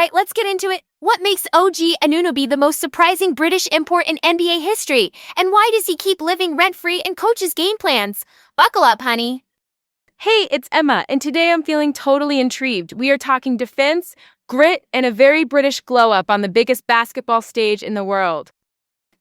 Alright, let's get into it. What makes OG Anunoby the most surprising British import in NBA history? And why does he keep living rent-free in coaches' game plans? Buckle up, honey. Hey, it's Emma, and today I'm feeling totally intrigued. We are talking defense, grit, and a very British glow-up on the biggest basketball stage in the world.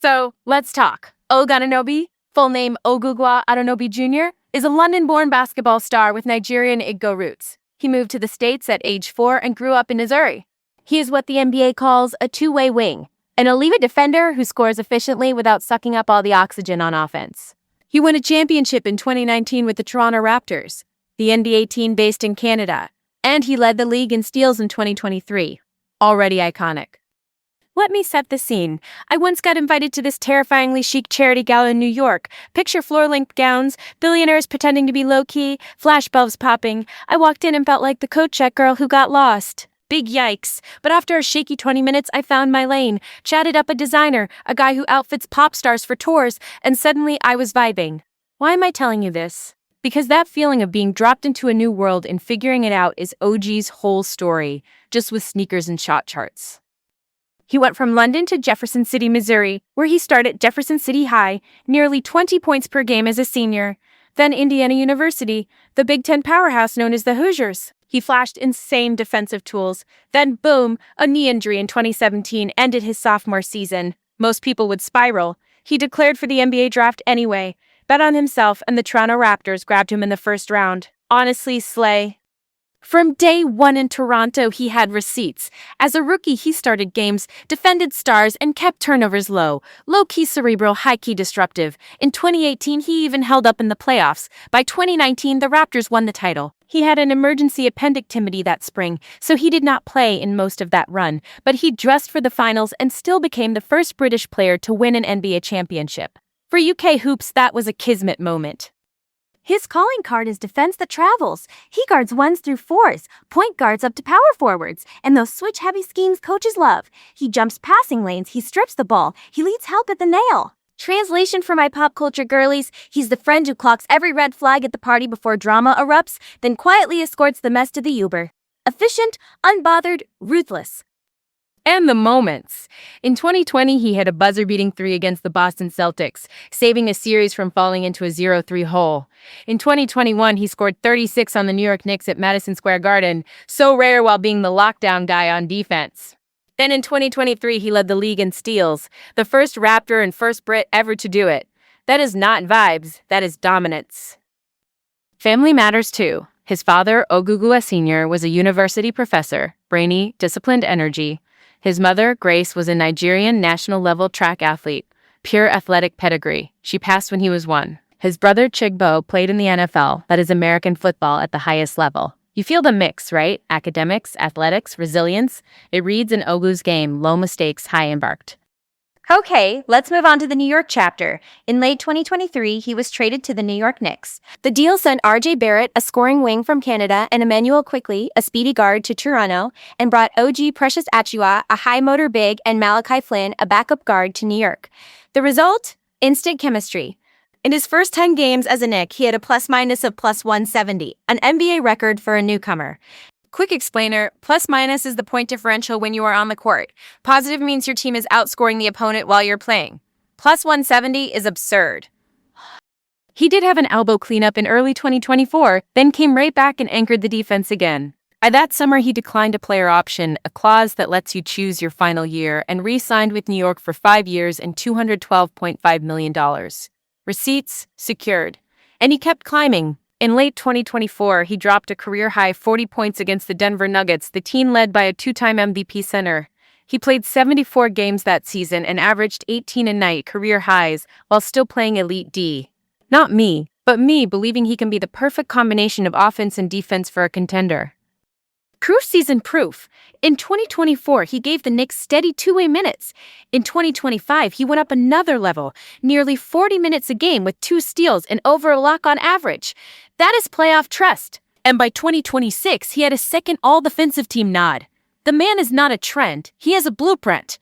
So, let's talk. OG Anunoby, full name Ogugu Anunoby Jr., is a London-born basketball star with Nigerian Igbo roots. He moved to the States at age 4 and grew up in Missouri. He is what the NBA calls a two-way wing, an elite defender who scores efficiently without sucking up all the oxygen on offense. He won a championship in 2019 with the Toronto Raptors, the NBA team based in Canada, and he led the league in steals in 2023. Already iconic. Let me set the scene. I once got invited to this terrifyingly chic charity gala in New York. Picture floor-length gowns, billionaires pretending to be low-key, flash bulbs popping. I walked in and felt like the coat check girl who got lost. Big yikes. But after a shaky 20 minutes, I found my lane, chatted up a designer, a guy who outfits pop stars for tours, and suddenly I was vibing. Why am I telling you this? Because that feeling of being dropped into a new world and figuring it out is OG's whole story, just with sneakers and shot charts. He went from London to Jefferson City, Missouri, where he started at Jefferson City High, nearly 20 points per game as a senior. Then Indiana University, the Big Ten powerhouse known as the Hoosiers. He flashed insane defensive tools. Then boom, a knee injury in 2017 ended his sophomore season. Most people would spiral. He declared for the NBA draft anyway, bet on himself, and the Toronto Raptors grabbed him in the first round. Honestly, slay. From day one in Toronto, he had receipts. As a rookie, he started games, defended stars, and kept turnovers low. Low-key cerebral, high-key disruptive. In 2018, he even held up in the playoffs. By 2019, the Raptors won the title. He had an emergency appendectomy that spring, so he did not play in most of that run, but he dressed for the finals and still became the first British player to win an NBA championship. For UK hoops, that was a kismet moment. His calling card is defense that travels. He guards 1s through 4s, point guards up to power forwards, and those switch-heavy schemes coaches love. He jumps passing lanes, he strips the ball, he leads help at the nail. Translation for my pop culture girlies, he's the friend who clocks every red flag at the party before drama erupts, then quietly escorts the mess to the Uber. Efficient, unbothered, ruthless. And the moments. In 2020, he hit a buzzer-beating 3 against the Boston Celtics, saving a series from falling into a 0-3 hole. In 2021, he scored 36 on the New York Knicks at Madison Square Garden, so rare while being the lockdown guy on defense. Then in 2023, he led the league in steals, the first Raptor and first Brit ever to do it. That is not vibes, that is dominance. Family matters too. His father, Ogugu Sr., was a university professor, brainy, disciplined energy. His mother, Grace, was a Nigerian national-level track athlete, pure athletic pedigree. She passed when he was 1. His brother, Chigbo, played in the NFL, that is American football, at the highest level. You feel the mix, right? Academics, athletics, resilience. It reads in Ogu's game, low mistakes, high embarked. Okay, let's move on to the New York chapter. In late 2023, he was traded to the New York Knicks. The deal sent RJ Barrett, a scoring wing from Canada, and Emmanuel Quickley, a speedy guard, to Toronto, and brought OG Precious Achiuwa, a high-motor big, and Malachi Flynn, a backup guard, to New York. The result? Instant chemistry. In his first 10 games as a Knick, he had a plus-minus of plus 170, an NBA record for a newcomer. Quick explainer, plus-minus is the point differential when you are on the court. Positive means your team is outscoring the opponent while you're playing. Plus 170 is absurd. He did have an elbow cleanup in early 2024, then came right back and anchored the defense again. That summer, he declined a player option, a clause that lets you choose your final year, and re-signed with New York for 5 years and $212.5 million. Receipts secured. And he kept climbing. In late 2024, he dropped a career-high 40 points against the Denver Nuggets, the team led by a 2-time MVP center. He played 74 games that season and averaged 18 a night career highs while still playing Elite D. Not me, but me believing he can be the perfect combination of offense and defense for a contender. Career season proof. In 2024, he gave the Knicks steady two-way minutes. In 2025, he went up another level, nearly 40 minutes a game with 2 steals and over a block on average. That is playoff trust. And by 2026, he had a second all-defensive team nod. The man is not a trend, he has a blueprint.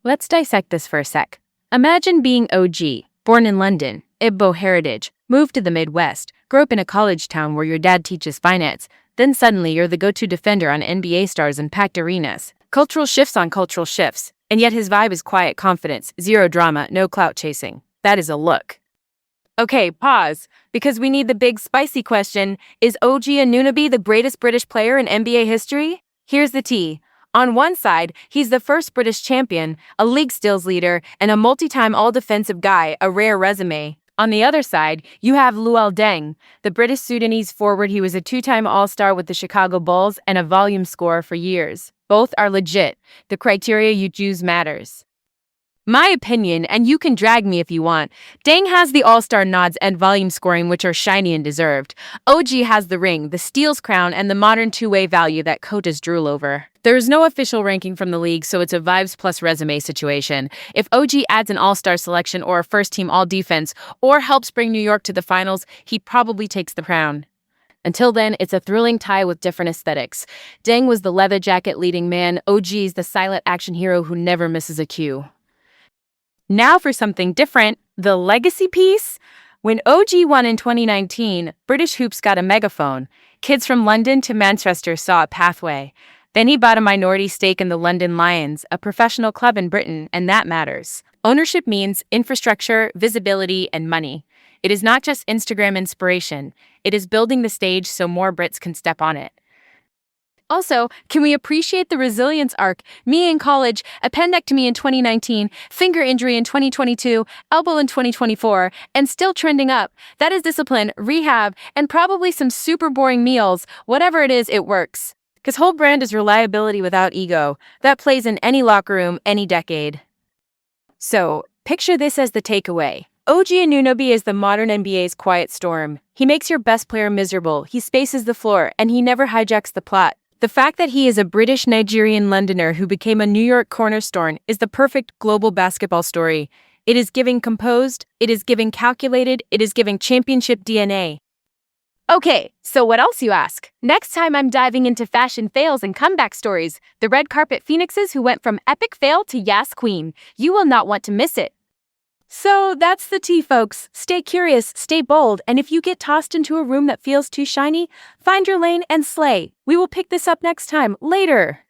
Let's dissect this for a sec. Imagine being OG, born in London, Igbo heritage, moved to the Midwest, grew up in a college town where your dad teaches finance, Then suddenly you're the go-to defender on NBA stars and packed arenas. Cultural shifts on cultural shifts. And yet his vibe is quiet confidence, zero drama, no clout chasing. That is a look. Okay, pause, because we need the big spicy question. Is OG Anunoby the greatest British player in NBA history? Here's the tea. On one side, he's the first British champion, a league steals leader, and a multi-time all-defensive guy, a rare resume. On the other side, you have Luol Deng, the British Sudanese forward. He was a two-time All-Star with the Chicago Bulls and a volume scorer for years. Both are legit. The criteria you choose matters. My opinion, and you can drag me if you want, Deng has the all-star nods and volume scoring, which are shiny and deserved. OG has the ring, the steals crown, and the modern two-way value that coaches drool over. There is no official ranking from the league, so it's a vibes plus resume situation. If OG adds an all-star selection or a first-team all-defense, or helps bring New York to the finals, he probably takes the crown. Until then, it's a thrilling tie with different aesthetics. Deng was the leather jacket leading man, OG's the silent action hero who never misses a cue. Now for something different, the legacy piece. When OG won in 2019, British Hoops got a megaphone. Kids from London to Manchester saw a pathway. Then he bought a minority stake in the London Lions, a professional club in Britain, and that matters. Ownership means infrastructure, visibility, and money. It is not just Instagram inspiration. It is building the stage so more Brits can step on it. Also, can we appreciate the resilience arc? Me in college, appendectomy in 2019, finger injury in 2022, elbow in 2024, and still trending up. That is discipline, rehab, and probably some super boring meals. Whatever it is, it works. Because whole brand is reliability without ego. That plays in any locker room, any decade. So, picture this as the takeaway. OG Anunoby is the modern NBA's quiet storm. He makes your best player miserable, he spaces the floor, and he never hijacks the plot. The fact that he is a British-Nigerian Londoner who became a New York cornerstone is the perfect global basketball story. It is giving composed, it is giving calculated, it is giving championship DNA. Okay, so what else, you ask? Next time I'm diving into fashion fails and comeback stories, the red carpet phoenixes who went from epic fail to Yas Queen. You will not want to miss it. So that's the tea, folks. Stay curious, stay bold, and if you get tossed into a room that feels too shiny, find your lane and slay. We will pick this up next time. Later.